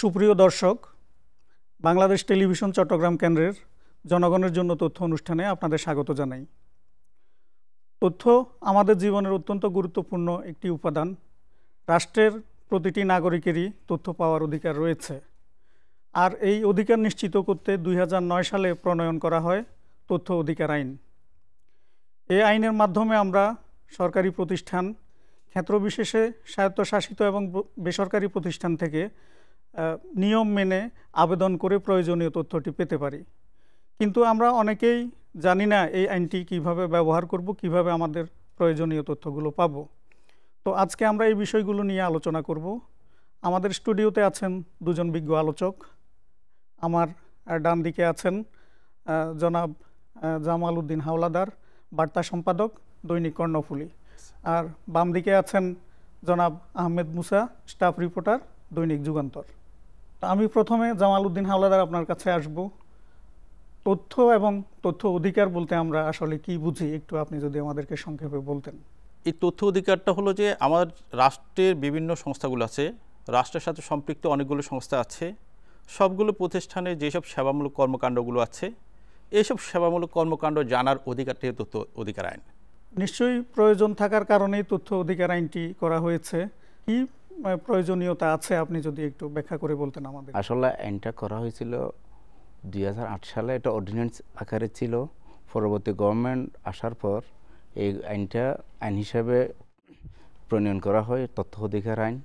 সুপ্রিয় দর্শক, বাংলাদেশ টেলিভিশন চট্টগ্রাম কেন্দ্রের জনগণের জন্য তথ্য অনুষ্ঠানে আপনাদের স্বাগত জানাই। তথ্য আমাদের জীবনের অত্যন্ত গুরুত্বপূর্ণ একটি উপাদান। রাষ্ট্রের প্রতিটি নাগরিকেরই তথ্য পাওয়ার অধিকার রয়েছে, আর এই অধিকার নিশ্চিত করতে 2009 সালে প্রণয়ন করা হয় তথ্য অধিকার আইন। এই আইনের মাধ্যমে আমরা সরকারি প্রতিষ্ঠান, ক্ষেত্রবিশেষে স্বায়ত্তশাসিত এবং বেসরকারি প্রতিষ্ঠান থেকে নিয়ম মেনে আবেদন করে প্রয়োজনীয় তথ্যটি পেতে পারি। কিন্তু আমরা অনেকেই জানি না এই আইনটি কিভাবে ব্যবহার করব, কিভাবে আমাদের প্রয়োজনীয় তথ্যগুলো পাব। তো আজকে আমরা এই বিষয়গুলো নিয়ে আলোচনা করব। আমাদের স্টুডিওতে আছেন দুজন বিজ্ঞ আলোচক। আমার ডান দিকে আছেন জনাব জামাল উদ্দিন হাওলাদার, বার্তা সম্পাদক, দৈনিক কর্ণফুলী। আর বাম দিকে আছেন জনাব আহমেদ মুসা, স্টাফ রিপোর্টার, দৈনিক যুগান্তর। আমি প্রথমে জামাল উদ্দিন হাওলাদার আপনার কাছে আসব। তথ্য এবং তথ্য অধিকার বলতে আমরা আসলে কি বুঝি, একটু আপনি যদি আমাদেরকে সংক্ষেপে বলতেন। এই তথ্য অধিকারটা হলো যে আমার রাষ্ট্রের বিভিন্ন সংস্থাগুলো আছে, রাষ্ট্রের সাথে সম্পৃক্ত অনেকগুলো সংস্থা আছে, সবগুলো প্রতিষ্ঠানে যেসব সেবামূলক কর্মকাণ্ডগুলো আছে, এইসব সেবামূলক কর্মকাণ্ড জানার অধিকারটি তথ্য অধিকার আইন। নিশ্চয়ই প্রয়োজন থাকার কারণেই তথ্য অধিকার আইনটি করা হয়েছে। কি প্রয়োজনীয়তা আছে আপনি যদি একটু ব্যাখ্যা করে বলতেন আমাদের। আসলে আইনটা করা হয়েছিল 2008 সালে, এটা অর্ডিন্যান্স আকারে ছিল। পরবর্তী গভর্নমেন্ট আসার পর এই আইনটা আইন হিসাবে প্রণয়ন করা হয়, তথ্য অধিকার আইন।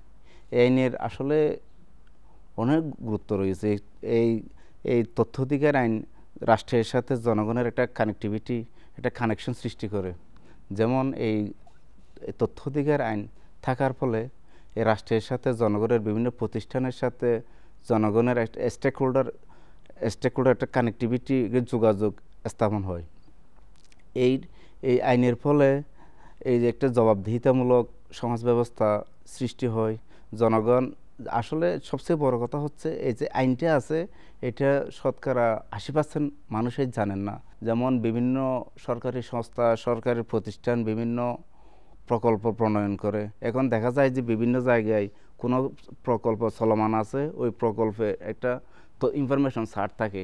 এই আইনের আসলে অনেক গুরুত্ব রয়েছে। এই তথ্য অধিকার আইন রাষ্ট্রের সাথে জনগণের একটা কানেক্টিভিটি, একটা কানেকশন সৃষ্টি করে। যেমন এই তথ্য অধিকার আইন থাকার ফলে এই রাষ্ট্রের সাথে জনগণের বিভিন্ন প্রতিষ্ঠানের সাথে জনগণের একটা স্টেক হোল্ডার একটা কানেক্টিভিটি, যোগাযোগ স্থাপন হয়। এই আইনের ফলে এই যে একটা জবাবদিহিতামূলক সমাজ ব্যবস্থা সৃষ্টি হয়। জনগণ আসলে সবচেয়ে বড় কথা হচ্ছে এই যে আইনটা আছে, এটা শতকরা 80% মানুষই জানেন না। যেমন বিভিন্ন সরকারি সংস্থা, সরকারি প্রতিষ্ঠান বিভিন্ন প্রকল্প প্রণয়ন করে। এখন দেখা যায় যে বিভিন্ন জায়গায় কোনো প্রকল্প চলমান আছে, ওই প্রকল্পে একটা তো ইনফরমেশন ছাড় থাকে।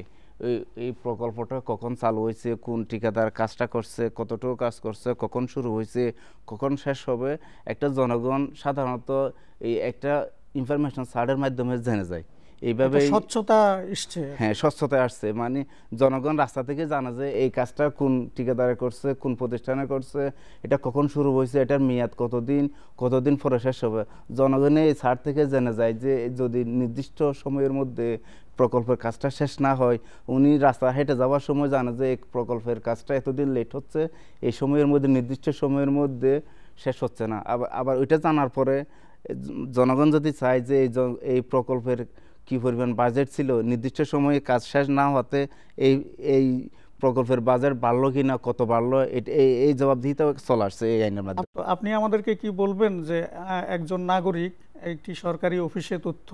এই প্রকল্পটা কখন চালু হয়েছে, কোন ঠিকাদার কাজটা করছে, কতটুকু কাজ করছে, কখন শুরু হয়েছে, কখন শেষ হবে, একটা জনগণ সাধারণত এই একটা ইনফরমেশন ছাড়ের মাধ্যমে জেনে যায়। এইভাবে স্বচ্ছতা আসছে। হ্যাঁ, স্বচ্ছতা আসছে, মানে জনগণ রাস্তা থেকে জানা যে এই কাজটা কোন ঠিকাদারে করছে, কোন প্রতিষ্ঠানে করছে, এটা কখন শুরু হয়েছে, এটার মেয়াদ কতদিন পরে শেষ হবে। জনগণে এই ছাড় থেকে জেনে যায় যে যদি নির্দিষ্ট সময়ের মধ্যে প্রকল্পের কাজটা শেষ না হয়, উনি রাস্তা হেঁটে যাওয়ার সময় জানে যে এই প্রকল্পের কাজটা এতদিন লেট হচ্ছে, এই সময়ের মধ্যে নির্দিষ্ট সময়ের মধ্যে শেষ হচ্ছে না। আবার ওইটা জানার পরে জনগণ যদি চায় যে এই প্রকল্পের কি পরিমাণ বাজেট ছিল, নির্দিষ্ট সময়ে কাজ শেষ না হতে এই প্রকল্পের বাজেট বাড়লো কি না, কত বাড়লো, এই জবাবদিহিতা চলে আসছে এই আইনের মাধ্যমে। আপনি আমাদেরকে কি বলবেন যে একজন নাগরিক একটি সরকারি অফিসে তথ্য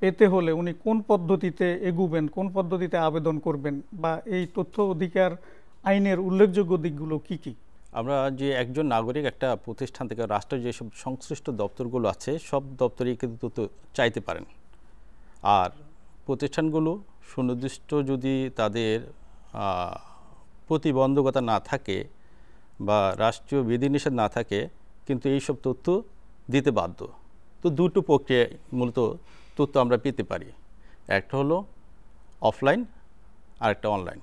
পেতে হলে উনি কোন পদ্ধতিতে এগুবেন, কোন পদ্ধতিতে আবেদন করবেন, বা এই তথ্য অধিকার আইনের উল্লেখযোগ্য দিকগুলো কি কি? আমরা যে একজন নাগরিক একটা প্রতিষ্ঠান থেকে রাষ্ট্রের যেসব সংশ্লিষ্ট দপ্তরগুলো আছে, সব দপ্তরেই কিন্তু তথ্য চাইতে পারেন। আর প্রতিষ্ঠানগুলো সুনির্দিষ্ট যদি তাদের প্রতিবন্ধকতা না থাকে বা রাষ্ট্রীয় বিধিনিষেধ না থাকে, কিন্তু এইসব তথ্য দিতে বাধ্য। তো দুটো প্রক্রিয়ায় মূলত তথ্য আমরা পেতে পারি। একটা হলো অফলাইন আর একটা অনলাইন।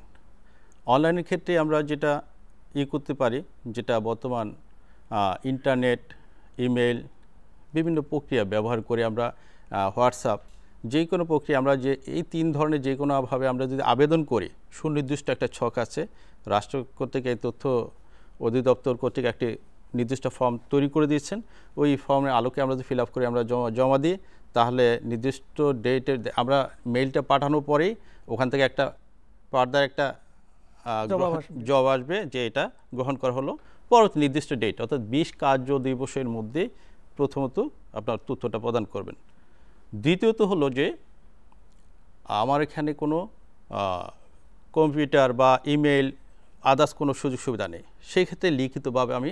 অনলাইনের ক্ষেত্রে আমরা যেটা করতে পারি, যেটা বর্তমান ইন্টারনেট, ইমেল, বিভিন্ন প্রক্রিয়া ব্যবহার করে আমরা হোয়াটসঅ্যাপ, যে কোনো প্রক্রিয়া আমরা যে এই তিন ধরনের যে কোনোভাবে আমরা যদি আবেদন করি, সুনির্দিষ্ট একটা ছক আছে, রাষ্ট্র কর্তৃক এই তথ্য অধিদপ্তর কর্তৃক একটি নির্দিষ্ট ফর্ম তৈরি করে দিয়েছেন। ওই ফর্মের আলোকে আমরা যদি ফিল আপ করে আমরা জমা দিই, তাহলে নির্দিষ্ট ডেটে আমরা মেইলটা পাঠানোর পরেই ওখান থেকে একটা ফার্দার একটা জবাব আসবে যে এটা গ্রহণ করা হলো পরবর্তী নির্দিষ্ট ডেট, অর্থাৎ 20 কার্য দিবসের মধ্যে প্রথমত আপনার তথ্যটা প্রদান করবেন। দ্বিতীয়ত হলো যে আমার এখানে কোনো কম্পিউটার বা ইমেল আদার্স কোনো সুযোগ সুবিধা নেই, সেই ক্ষেত্রে লিখিতভাবে আমি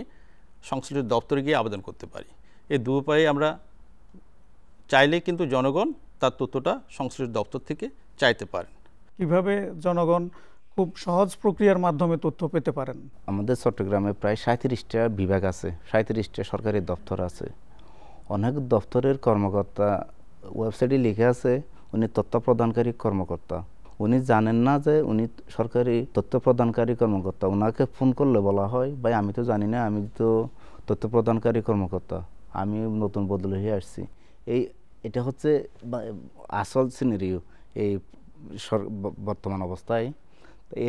সংশ্লিষ্ট দপ্তরে গিয়ে আবেদন করতে পারি। এই দু উপায়ে আমরা চাইলে কিন্তু জনগণ তার তথ্যটা সংশ্লিষ্ট দপ্তর থেকে চাইতে পারেন। কিভাবে জনগণ খুব সহজ প্রক্রিয়ার মাধ্যমে তথ্য পেতে পারেন? আমাদের চট্টগ্রামে প্রায় 37টা বিভাগ আছে, 37টা সরকারি দপ্তর আছে। অনেক দপ্তরের কর্মকর্তা ওয়েবসাইটে লিখে আছে উনি তথ্য প্রদানকারী কর্মকর্তা। উনি জানেন না যে উনি সরকারি তথ্য প্রদানকারী কর্মকর্তা। ওনাকে ফোন করলে বলা হয়, ভাই আমি তো জানি না, আমি তো তথ্য প্রদানকারী কর্মকর্তা, আমি নতুন বদলে হয়ে আসছি। এটা হচ্ছে আসল সিনারিও এই বর্তমান অবস্থায়।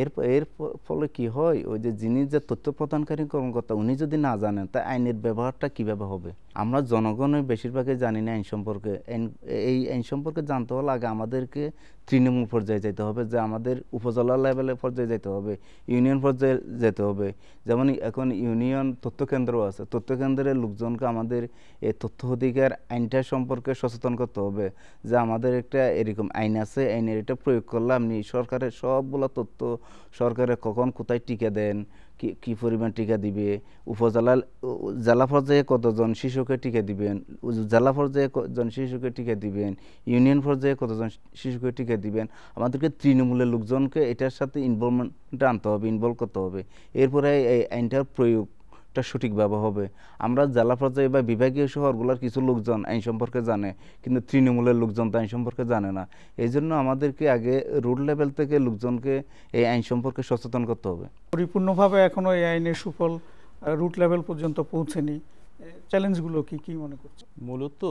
এর এর ফলে কি হয়, ওই যে যিনি যে তথ্য প্রদানকারী কর্মকর্তা উনি যদি না জানেন তা আইনের ব্যবহারটা কিভাবে হবে? আমরা জনগণের বেশিরভাগই জানি না আইন সম্পর্কে। এই আইন সম্পর্কে জানতে হলে আগে আমাদেরকে তৃণমূল পর্যায়ে যেতে হবে, যে আমাদের উপজেলা লেভেলের পর্যায়ে যেতে হবে, ইউনিয়ন পর্যায়ে যেতে হবে। যেমন এখন ইউনিয়ন তথ্য কেন্দ্র আছে, তথ্য কেন্দ্রের লোকজনকে আমাদের এই তথ্য অধিকার আইনটা সম্পর্কে সচেতন করতে হবে, যে আমাদের একটা এরকম আইন আছে, আইনের এটা প্রয়োগ করলে আপনি সরকারের সবগুলো তথ্য সরকারের কখন কোথায় টিকা দেন, কি পরিমাণ টিকা দিবে, জেলা পর্যায়ে কতজন শিশুকে টিকা দিবেন, জেলা পর্যায়ে কতজন শিশুকে টিকা দিবেন, ইউনিয়ন পর্যায়ে কতজন শিশুকে টিকা দিবেন, আমাদেরকে তৃণমূলের লোকজনকে এটার সাথে ইনভলভমেন্টটা আনতে হবে, ইনভলভ করতে হবে। এরপরে এই আইনটার প্রয়োগটা সঠিকভাবে হবে। আমরা জেলা পর্যায়ে বা বিভাগীয় শহরগুলোর কিছু লোকজন আইন সম্পর্কে জানে, কিন্তু তৃণমূলের লোকজন তো আইন সম্পর্কে জানে না। এই জন্য আমাদেরকে আগে রুট লেভেল থেকে লোকজনকে এই আইন সম্পর্কে সচেতন করতে হবে। পরিপূর্ণভাবে এখনো এই আইনের সুফল রুট লেভেল পর্যন্ত পৌঁছেনি। চ্যালেঞ্জগুলো কি কি মনে করছেন? মূলত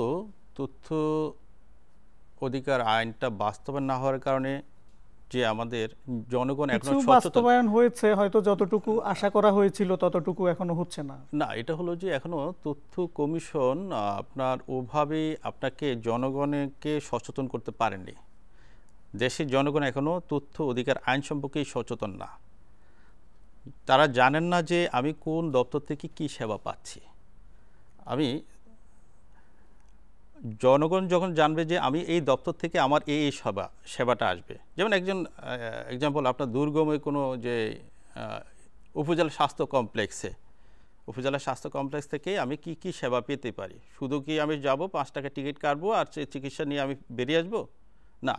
তথ্য অধিকার আইনটা বাস্তবায়ন না হওয়ার কারণে যে আমাদের জনগণ এখনো কিছু বাস্তবায়ন হয়েছে, হয়তো যতটুকু আশা করা হয়েছিল ততটুকু এখনো হচ্ছে না। না, এটা হলো যে এখনো তথ্য কমিশন আপনার ওভাবে আপনাকে জনগণকে সচেতন করতে পারেননি। দেশের জনগণ এখনো তথ্য অধিকার আইন সম্পর্কেই সচেতন না। তারা জানেন না যে আমি কোন দপ্তর থেকে কি সেবা পাচ্ছি। জনগণ যখন জানবে যে আমি এই দপ্তর থেকে আমার এই সেবাটা আসবে, যেমন একজন এক্সাম্পল, আপনার দুর্গমে কোনো যে উপজেলা স্বাস্থ্য কমপ্লেক্স থেকে আমি কি কি সেবা পেতে পারি? শুধু কি আমি যাব 5 টাকা টিকিট কাটবো আর চিকিৎসা নিয়ে আমি বেরিয়ে আসবো? না,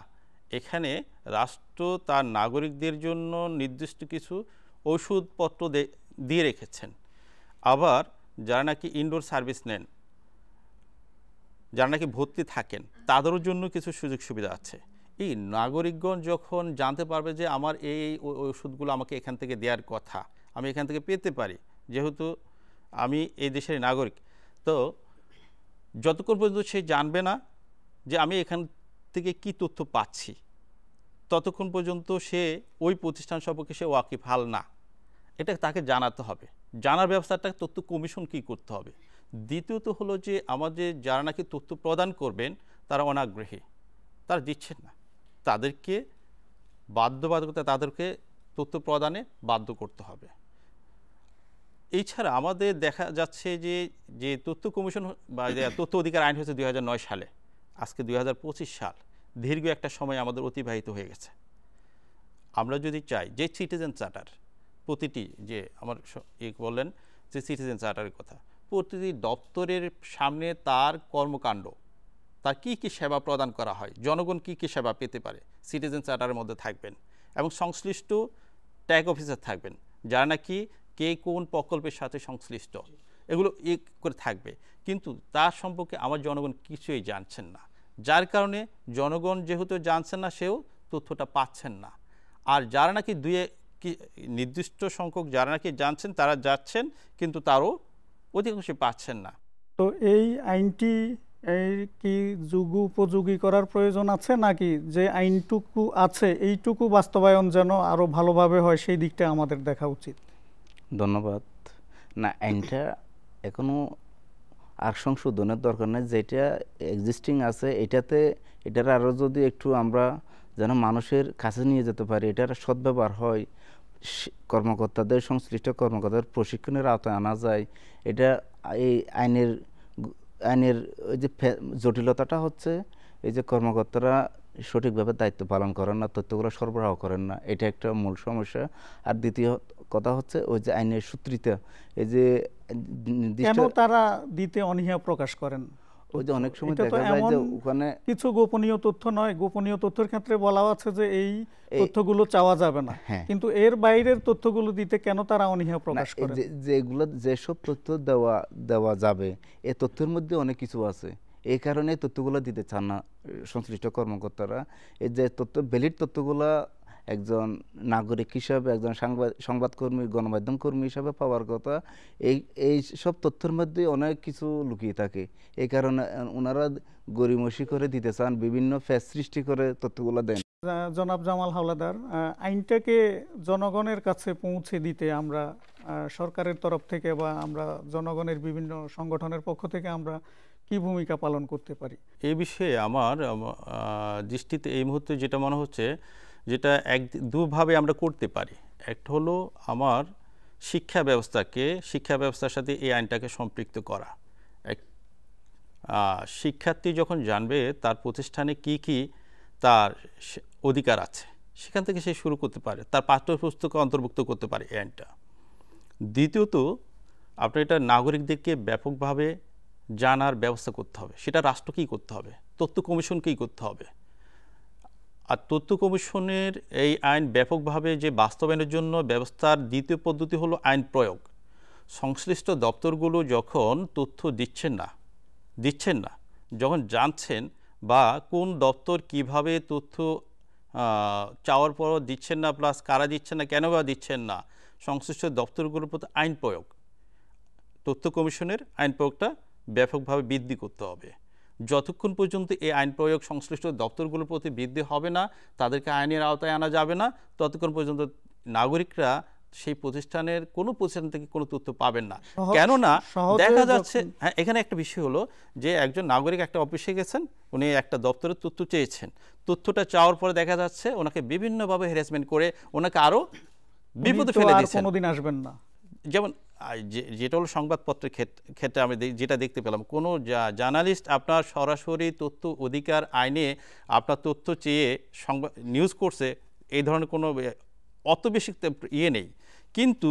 এখানে রাষ্ট্র তার নাগরিকদের জন্য নির্দিষ্ট কিছু ওষুধপত্র দিয়ে রেখেছেন। আবার যারা নাকি ইনডোর সার্ভিস নেন, যারা নাকি ভর্তি থাকেন, তাদেরও জন্য কিছু সুযোগ সুবিধা আছে। এই নাগরিকগণ যখন জানতে পারবে যে আমার এই ওষুধগুলো আমাকে এখান থেকে দেওয়ার কথা, আমি এখান থেকে পেতে পারি, যেহেতু আমি এই দেশের নাগরিক, তো যতক্ষণ পর্যন্ত সে জানবে না যে আমি এখান থেকে কি তথ্য পাচ্ছি, ততক্ষণ পর্যন্ত সে ওই প্রতিষ্ঠান সম্পর্কে সে ওয়াকিবহাল না। এটা তাকে জানাতে হবে। জানার ব্যবস্থাটা তথ্য কমিশন কি করতে হবে। দ্বিতীয়ত হলো যে আমাদের যারা নাকি তথ্য প্রদান করবেন তারা অনাগ্রহী, তারা দিচ্ছেন না, তাদেরকে বাধ্যবাধকতা তাদেরকে তথ্য প্রদানে বাধ্য করতে হবে। এছাড়া আমাদের দেখা যাচ্ছে যে তথ্য কমিশন বা তথ্য অধিকার আইন হয়েছে 2009 সালে, আজকে 2025 সাল, দীর্ঘ একটা সময় আমাদের অতিবাহিত হয়ে গেছে। আমরা যদি চাই যে সিটিজেন চার্টার, প্রতিটি যে আমার বললেন যে সিটিজেন চার্টারের কথা, প্রতিটি দপ্তরের সামনে তার কর্মকাণ্ড, তার কি কি সেবা প্রদান করা হয়, জনগণ কি কি সেবা পেতে পারে, সিটিজেন চার্টারের মধ্যে থাকবেন। এবং সংশ্লিষ্ট ট্যাগ অফিসার থাকবেন যারা নাকি কে কোন প্রকল্পের সাথে সংশ্লিষ্ট, এগুলো করে থাকবে। কিন্তু তার সম্পর্কে আমার জনগণ কিছুই জানছেন না, যার কারণে জনগণ যেহেতু জানছেন না, সেও তথ্যটা পাচ্ছেন না। আর যারা নাকি নির্দিষ্ট সংখ্যক যারা নাকি জানছেন, তারা যাচ্ছেন, কিন্তু তারও অধিকাংশ পাচ্ছেন না। তো এই আইনটি কি যুগোপযোগী করার প্রয়োজন আছে, নাকি যে আইনটুকু আছে এইটুকু বাস্তবায়ন যেন আরো ভালোভাবে হয় সেই দিকটা আমাদের দেখা উচিত? ধন্যবাদ। না, আইনটা এখনো আর সংশোধনের দরকার নেই। যেটা এক্সিস্টিং আছে এটার আরও যদি একটু আমরা যেন মানুষের কাছে নিয়ে যেতে পারি, এটার সদ্ব্যবহার হয়, কর্মকর্তাদের সংশ্লিষ্ট কর্মকর্তাদের প্রশিক্ষণের আওতায় আনা যায়। এটা এই আইনের ওই যে জটিলতাটা হচ্ছে এই যে কর্মকর্তারা সঠিকভাবে দায়িত্ব পালন করেন না, তথ্যগুলো সরবরাহ করেন না, এটা একটা মূল সমস্যা। আর দ্বিতীয় কথা হচ্ছে ওই যে আইনের সূত্রিতা, এই যে কেন তারা দিতে অনীহা প্রকাশ করেন? ওই যে অনেক সময় এটা তো দেখা যায় এমন যে ওখানে কিছু গোপনীয় তথ্য নয়, গোপনীয় তথ্যের ক্ষেত্রে বলা আছে যে এই তথ্যগুলো চাওয়া যাবে না, হ্যাঁ। কিন্তু এর বাইরের তথ্যগুলো দিতে কেন তারা অনীহা না, প্রকাশ এই করে? যেগুলো যেসব তথ্য দেওয়া যাবে এই তথ্যের মধ্যে অনেক কিছু আছে, এই কারণে এই তথ্যগুলো দিতে চান না সংশ্লিষ্ট কর্মকর্তারা। এই যে ভ্যালিড তথ্যগুলো একজন নাগরিক হিসাবে, একজন সংবাদকর্মী, গণমাধ্যম কর্মী হিসাবে পাওয়ার কথা, এই সব তথ্যের মধ্যে অনেক কিছু লুকিয়ে থাকে। এই কারণে ওনারা গড়িমসি করে দিতে চান, বিভিন্ন ফ্যাস সৃষ্টি করে তথ্যগুলো দেন। জনাব জামাল হাওলাদার, আইনটাকে জনগণের কাছে পৌঁছে দিতে আমরা সরকারের তরফ থেকে বা আমরা জনগণের বিভিন্ন সংগঠনের পক্ষ থেকে আমরা কি ভূমিকা পালন করতে পারি? এই বিষয়ে আমার দৃষ্টিতে এই মুহূর্তে যেটা মনে হচ্ছে, যেটা দুভাবে আমরা করতে পারি। একটা হলো আমার শিক্ষা ব্যবস্থার সাথে এই আইনটাকে সম্পৃক্ত করা। শিক্ষার্থী যখন জানবে তার প্রতিষ্ঠানে কি কি তার অধিকার আছে, সেখান থেকে সে শুরু করতে পারে, তার পাঠ্যপুস্তকে অন্তর্ভুক্ত করতে পারে এই আইনটা। দ্বিতীয়ত, আপনার এটা নাগরিকদেরকে ব্যাপকভাবে জানার ব্যবস্থা করতে হবে। সেটা রাষ্ট্রকেই করতে হবে, তথ্য কমিশনকেই করতে হবে। আর তথ্য কমিশনের এই আইন ব্যাপকভাবে যে বাস্তবায়নের জন্য ব্যবস্থার দ্বিতীয় পদ্ধতি হলো আইন প্রয়োগ। সংশ্লিষ্ট দপ্তরগুলো যখন তথ্য দিচ্ছেন না, যখন জানছেন বা কোন দপ্তর কিভাবে তথ্য চাওয়ার পরও দিচ্ছেন না, প্লাস কারা দিচ্ছেন না, কেন বা দিচ্ছেন না, সংশ্লিষ্ট দপ্তরগুলোর প্রতি আইন প্রয়োগ, তথ্য কমিশনের আইন প্রয়োগটা ব্যাপকভাবে বৃদ্ধি করতে হবে। যতক্ষণ পর্যন্ত এই আইন প্রয়োগ সংশ্লিষ্ট দপ্তরগুলোর প্রতি বৃদ্ধি হবে না, তাদেরকে আইনের আওতায় আনা যাবে না, ততক্ষণ পর্যন্ত নাগরিকরা সেই কোনো প্রতিষ্ঠান থেকে কোনো তথ্য পাবেন না। কেননা দেখা যাচ্ছে, হ্যাঁ, এখানে একটা বিষয় হলো যে একজন নাগরিক একটা অফিসে গেছেন, উনি একটা দপ্তরের তথ্য চেয়েছেন, তথ্যটা চাওয়ার পরে দেখা যাচ্ছে ওনাকে বিভিন্নভাবে হ্যারাসমেন্ট করে ওনাকে আরও বিপদে ফেলে দিচ্ছেন, কোনোদিন আসবেন না। যেমন যেটা হলো সংবাদপত্রের ক্ষেত্রে আমি যেটা দেখতে পেলাম, কোনো জার্নালিস্ট আপনার সরাসরি তথ্য অধিকার আইনে আপনার তথ্য চেয়ে নিউজ করছে, এই ধরনের কোনো অত বেশি নেই, কিন্তু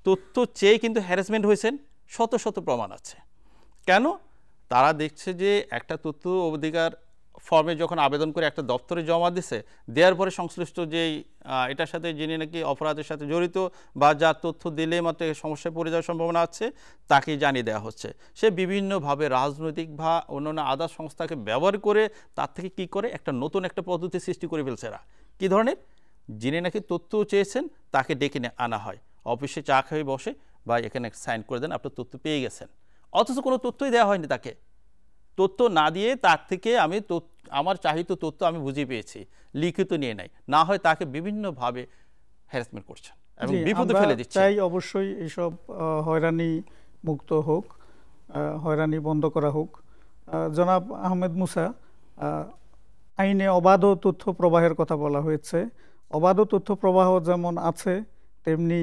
তথ্য চেয়ে কিন্তু হ্যারাসমেন্ট হয়েছেন শত শত প্রমাণ আছে। কেন? তারা দেখছে যে একটা তথ্য অধিকার ফর্মে যখন আবেদন করে একটা দপ্তরে জমা দিছে, দেওয়ার পরে সংশ্লিষ্ট যেই এটার সাথে যিনি নাকি অপরাধের সাথে জড়িত বা যার তথ্য দিলে মাত্র সমস্যায় পড়ে যাওয়ার সম্ভাবনা আছে, তাকে জানিয়ে দেওয়া হচ্ছে। সে বিভিন্নভাবে রাজনৈতিক বা অন্যান্য আদার সংস্থাকে ব্যবহার করে তার থেকে কি করে একটা নতুন একটা পদ্ধতি সৃষ্টি করে ফেলছে এরা। কী ধরনের? যিনি নাকি তথ্য চেয়েছেন তাকে ডেকে আনা হয়, অফিসে চা খেয়ে বসে বা এখানে সাইন করে দেন, আপনার তথ্য পেয়ে গেছেন, অথচ কোনো তথ্যই দেওয়া হয়নি তাকে। তথ্য না দিয়ে তার থেকে আমার চাহিত তথ্য আমি বুঝিয়ে পেয়েছি, লিখিত নিয়ে নাই, না হয় তাকে বিভিন্নভাবে হ্যারাসমেন্ট করছেন এবং বিপদে ফেলে দিচ্ছেন। চাই অবশ্যই এইসব হয়রানি মুক্ত হোক, হয়রানি বন্ধ করা হোক। জনাব আহমেদ মুসা, আইনে অবাধ তথ্য প্রবাহের কথা বলা হয়েছে। অবাধ তথ্য প্রবাহ যেমন আছে, তেমনি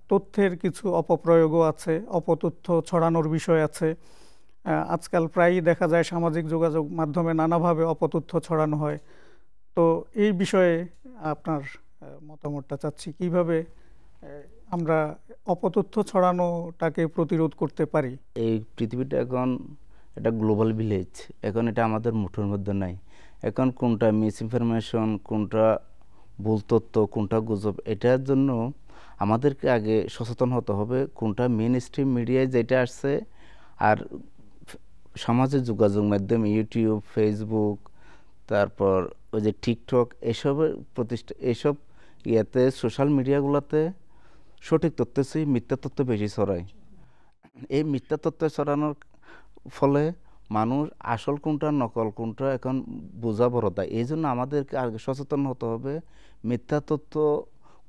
তথ্যের কিছু অপপ্রয়োগও আছে, অপতথ্য ছড়ানোর বিষয় আছে। আজকাল প্রায়ই দেখা যায় সামাজিক যোগাযোগ মাধ্যমে নানাভাবে অপতথ্য ছড়ানো হয়। তো এই বিষয়ে আপনার মতামতটা চাচ্ছি, কিভাবে আমরা অপতথ্য ছড়ানোটাকে প্রতিরোধ করতে পারি? এই পৃথিবীটা এখন এটা গ্লোবাল ভিলেজ, এখন এটা আমাদের মুঠোর মধ্যে নাই। এখন কোনটা মিস ইনফরমেশন, কোনটা ভুল তথ্য, কোনটা গুজব, এটার জন্য আমাদেরকে আগে সচেতন হতে হবে। কোনটা মেইন স্ট্রিম মিডিয়ায় যেটা আসছে, আর সমাজের যোগাযোগ মাধ্যম ইউটিউব, ফেসবুক, তারপর ওই যে টিকটক, এইসব ইয়েতে সোশ্যাল মিডিয়াগুলোতে সঠিক তথ্য চেয়ে মিথ্যা তথ্য বেশি ছড়ায়। এই মিথ্যা তথ্য ছড়ানোর ফলে মানুষ আসল কোনটা নকল কোনটা এখন বোঝা বড় দায়। এই জন্য আমাদেরকে আগে সচেতন হতে হবে। মিথ্যা তথ্য,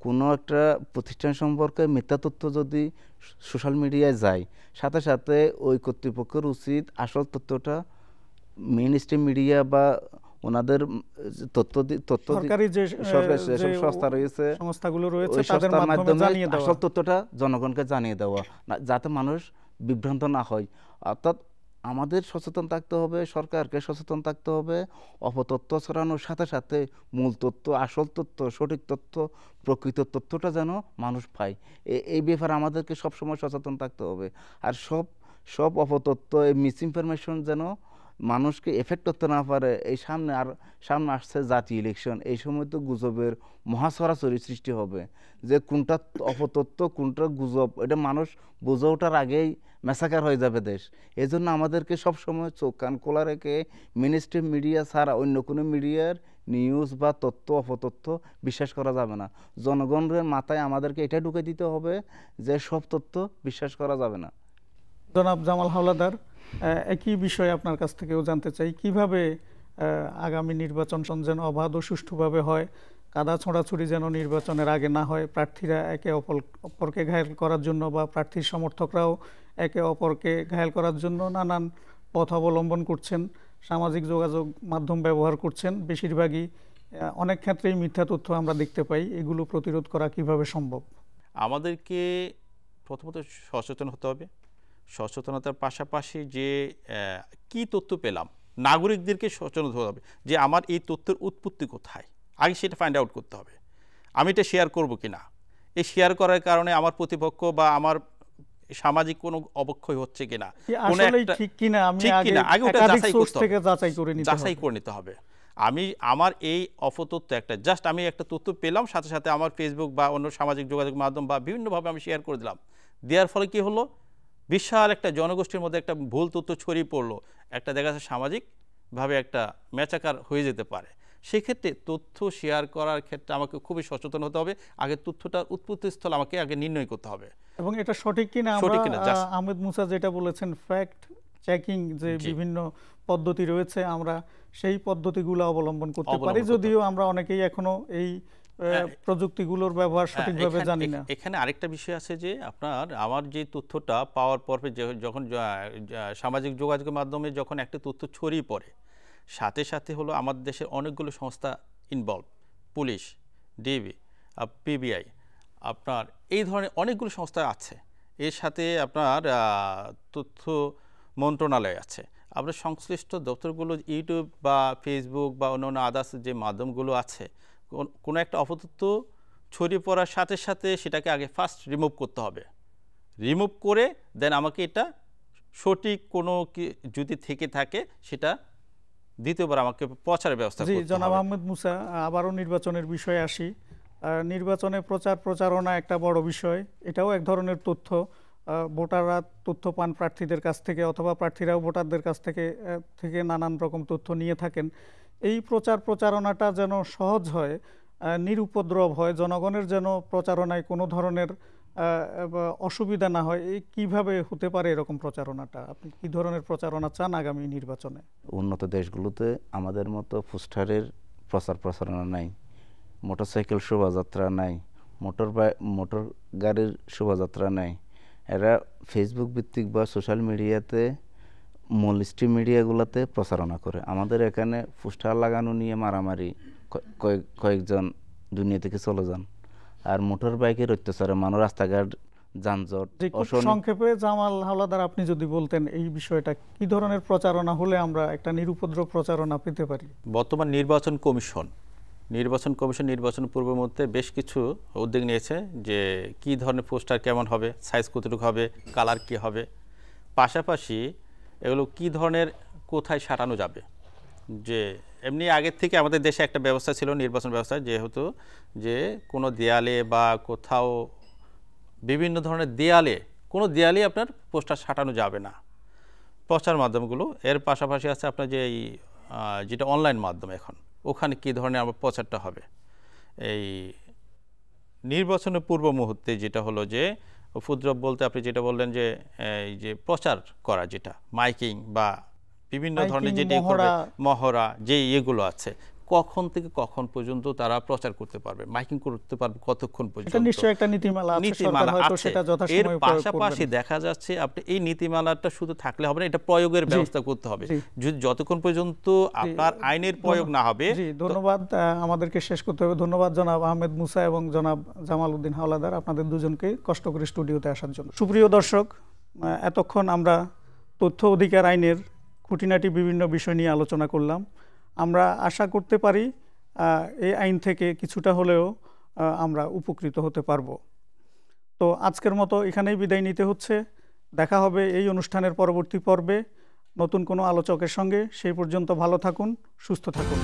কোনো একটা প্রতিষ্ঠান সম্পর্কে মিথ্যা তথ্য যদি সোশ্যাল মিডিয়ায় যায়, সাথে সাথে ওই কর্তৃপক্ষের উচিত আসল তথ্যটা মেইন স্ট্রিম মিডিয়া বা ওনাদের সরকারি যে সংস্থা রয়েছে, সংস্থাগুলো রয়েছে, ওই তাদের মাধ্যমে আসল তথ্যটা জনগণকে জানিয়ে দেওয়া, যাতে মানুষ বিভ্রান্ত না হয়। অর্থাৎ আমাদের সচেতন থাকতে হবে, সরকারকে সচেতন থাকতে হবে। অপতথ্য ছড়ানোর সাথে সাথে মূল তথ্য, আসল তথ্য, সঠিক তথ্য, প্রকৃত তথ্যটা যেন মানুষ পায়, এই ব্যাপারে আমাদেরকে সবসময় সচেতন থাকতে হবে। আর সব অপতথ্য এই মিস ইনফরমেশন যেন মানুষকে এফেক্ট করতে না পারে। এই সামনে আসছে জাতীয় ইলেকশন, এই সময় তো গুজবের মহাসরাসরি সৃষ্টি হবে যে কোনটা অপতথ্য কোনটা গুজব, এটা মানুষ বুঝে ওঠার আগেই ম্যাসাকার হয়ে যাবে দেশ। এই জন্য আমাদেরকে সবসময় চোখ কান খোলা রেখে মিনিস্ট্রিম মিডিয়া ছাড়া অন্য কোনো মিডিয়ার নিউজ বা তথ্য অপতথ্য বিশ্বাস করা যাবে না। জনগণের মাথায় আমাদেরকে এটা ঢুকে দিতে হবে যে সব তথ্য বিশ্বাস করা যাবে না। জনাব জামাল হাওলাদার, একই বিষয়ে আপনার কাছ থেকেও জানতে চাই, কিভাবে আগামী নির্বাচন যেন অবাধ ও সুষ্ঠুভাবে হয়, কাদা ছোঁড়াছুড়ি যেন নির্বাচনের আগে না হয়, প্রার্থীরা একে অপরকে ঘায়েল করার জন্য বা প্রার্থীর সমর্থকরাও একে অপরকে ঘায়েল করার জন্য নানান পথ অবলম্বন করছেন, সামাজিক যোগাযোগ মাধ্যম ব্যবহার করছেন, বেশিরভাগই অনেক ক্ষেত্রেই মিথ্যা তথ্য আমরা দেখতে পাই। এগুলো প্রতিরোধ করা কিভাবে সম্ভব? আমাদেরকে প্রথমত সচেতন হতে হবে। সচেতনতার পাশাপাশি যে কি তথ্য পেলাম, নাগরিকদেরকে সচেতন হতে হবে যে আমার এই তথ্যের উৎপত্তি কোথায়, আগে সেটা ফাইন্ড আউট করতে হবে। আমি এটা শেয়ার করব কিনা, এই শেয়ার করার কারণে আমার প্রতিপক্ষ বা আমার সামাজিক কোনো অবক্ষয় হচ্ছে কিনা, কোন একটা ঠিক কিনা আগে ওটা যাচাই করে নিতে হবে। আমি আমার এই অপতথ্য একটা জাস্ট আমি একটা তথ্য পেলাম, সাথে সাথে আমার ফেসবুক বা অন্য সামাজিক যোগাযোগ মাধ্যম বা বিভিন্নভাবে আমি শেয়ার করে দিলাম। দেওয়ার ফলে কি হলো, বিশাল একটা জনগোষ্ঠীর মধ্যে একটা ভুল তথ্য ছড়িয়ে পড়লো, একটা দেখা যাচ্ছে সামাজিকভাবে একটা মেচাকার হয়ে যেতে পারে। সেক্ষেত্রে তথ্য শেয়ার করার ক্ষেত্রে আমাকে খুবই সচেতন হতে হবে। আগে তথ্যটার উৎপত্তিস্থল আমাকে আগে নির্ণয় করতে হবে এবং এটা সঠিক কিনা। আহমেদ মুসা যেটা বলেছেন, ফ্যাক্ট চেকিং যে বিভিন্ন পদ্ধতি রয়েছে, আমরা সেই পদ্ধতিগুলো অবলম্বন করতে পারি, যদিও আমরা অনেকেই এখনো এই প্রযুক্তিগুলোর ব্যবহার সঠিকভাবে জানি না। এখানে আরেকটা বিষয় আছে যে আমার যে তথ্যটা পাওয়ার পর যখন সামাজিক যোগাযোগের মাধ্যমে যখন একটা তথ্য ছড়িয়ে পড়ে, সাথে সাথে হলো আমাদের দেশের অনেকগুলো সংস্থা ইনভলভ, পুলিশ, ডিবি, পিবিআই, আপনার এই ধরনের অনেকগুলো সংস্থা আছে। এর সাথে আপনার তথ্য মন্ত্রণালয় আছে। আপনার সংশ্লিষ্ট দপ্তরগুলো ইউটিউব বা ফেসবুক বা অন্যান্য আদার্স যে মাধ্যমগুলো আছে, কোনো একটা অপতথ্য ছড়িয়ে পড়ার সাথে সাথে সেটাকে আগে ফার্স্ট রিমুভ করতে হবে। রিমুভ করে দেন আমাকে এটা সঠিক কোনো যদি থেকে থাকে সেটা দ্বিতীয়বার আমাকে প্রচারের ব্যবস্থা করতে হবে। জনাব আহমেদ মুসা, আবারও নির্বাচনের বিষয়ে আসি। নির্বাচনে প্রচারণা একটা বড় বিষয়, এটাও এক ধরনের তথ্য। ভোটাররা তথ্য পান প্রার্থীদের কাছ থেকে, অথবা প্রার্থীরাও ভোটারদের কাছ থেকে নানান রকম তথ্য নিয়ে থাকেন। এই প্রচারণাটা যেন সহজ হয়, নিরুপদ্রব হয়, জনগণের যেন প্রচারণায় কোনো ধরনের অসুবিধা না হয়, এই কিভাবে হতে পারে এরকম প্রচারণাটা? আপনি কি ধরনের প্রচারণা চান আগামী নির্বাচনে? উন্নত দেশগুলোতে আমাদের মতো পোস্টারের প্রচারণা নাই, মোটরসাইকেল শোভাযাত্রা নাই, মোটর গাড়ির শোভাযাত্রা নাই। এরা ফেসবুক ভিত্তিক বা সোশ্যাল মিডিয়াতে, মূলস্ট্রিম মিডিয়াগুলোতে প্রচারণা করে। আমাদের এখানে পোস্টার লাগানো নিয়ে মারামারি, কয়েকজন দুনিয়া থেকে চলে যান। আর মোটর বাইকের অত্যাচারে মানুষ রাস্তাঘাট যানজট। সংক্ষেপে জামাল হাওলাদার, আপনি যদি বলতেন এই বিষয়টা, কি ধরনের প্রচারণা হলে আমরা একটা নিরুপদ্রব প্রচারণা পেতে পারি? বর্তমান নির্বাচন কমিশন নির্বাচন পূর্ব মধ্যে বেশ কিছু উদ্যোগ নিয়েছে যে কি ধরনের পোস্টার কেমন হবে, সাইজ কতটুকু হবে, কালার কি হবে, পাশাপাশি এগুলো কি ধরনের কোথায় সাঁটানো যাবে। যে এমনি আগের থেকে আমাদের দেশে একটা ব্যবস্থা ছিল, নির্বাচন ব্যবস্থা, যেহেতু যে কোনো দেয়ালে বা কোথাও বিভিন্ন ধরনের কোনো দেয়ালে আপনার পোস্টার সাঁটানো যাবে না, প্রচার মাধ্যমগুলো। এর পাশাপাশি আছে আপনার যে যেটা অনলাইন মাধ্যম, এখন ওখানে কী ধরনের আমার প্রচারটা হবে। এই নির্বাচনের পূর্ব মুহূর্তে যেটা হলো যে উপদ্রব বলতে আপনি যেটা বললেন যে এই যে প্রচার করা, যেটা মাইকিং বা বিভিন্ন ধরনের যেটা মহড়া যে ইয়েগুলো আছে, কখন থেকে কখন পর্যন্ত তারা প্রচার করতে পারবে, মাইকিং করতে পারবে কতক্ষণ পর্যন্ত, নিশ্চয়ই একটা নীতিমালা আছে। এর পাশাপাশি দেখা যাচ্ছে আপনি এই নীতিমালাটা শুধু থাকলে হবে না, এটা প্রয়োগের ব্যবস্থা করতে হবে। যতক্ষণ পর্যন্ত আপনার আইনের প্রয়োগ না হবে। ধন্যবাদ, আমাদেরকে শেষ করতে হবে। ধন্যবাদ জনাব আহমেদ মুসা এবং জনাব জামাল উদ্দিন হাওলাদার, আপনাদের দুজনকে কষ্ট করে স্টুডিওতে আসার জন্য। সুপ্রিয় দর্শক, এতক্ষণ আমরা তথ্য অধিকার আইনের খুঁটিনাটি বিভিন্ন বিষয় নিয়ে আলোচনা করলাম। আমরা আশা করতে পারি এই আইন থেকে কিছুটা হলেও আমরা উপকৃত হতে পারব। তো আজকের মতো এখানেই বিদায় নিতে হচ্ছে। দেখা হবে এই অনুষ্ঠানের পরবর্তী পর্বে নতুন কোনো আলোচকের সঙ্গে। সেই পর্যন্ত ভালো থাকুন, সুস্থ থাকুন।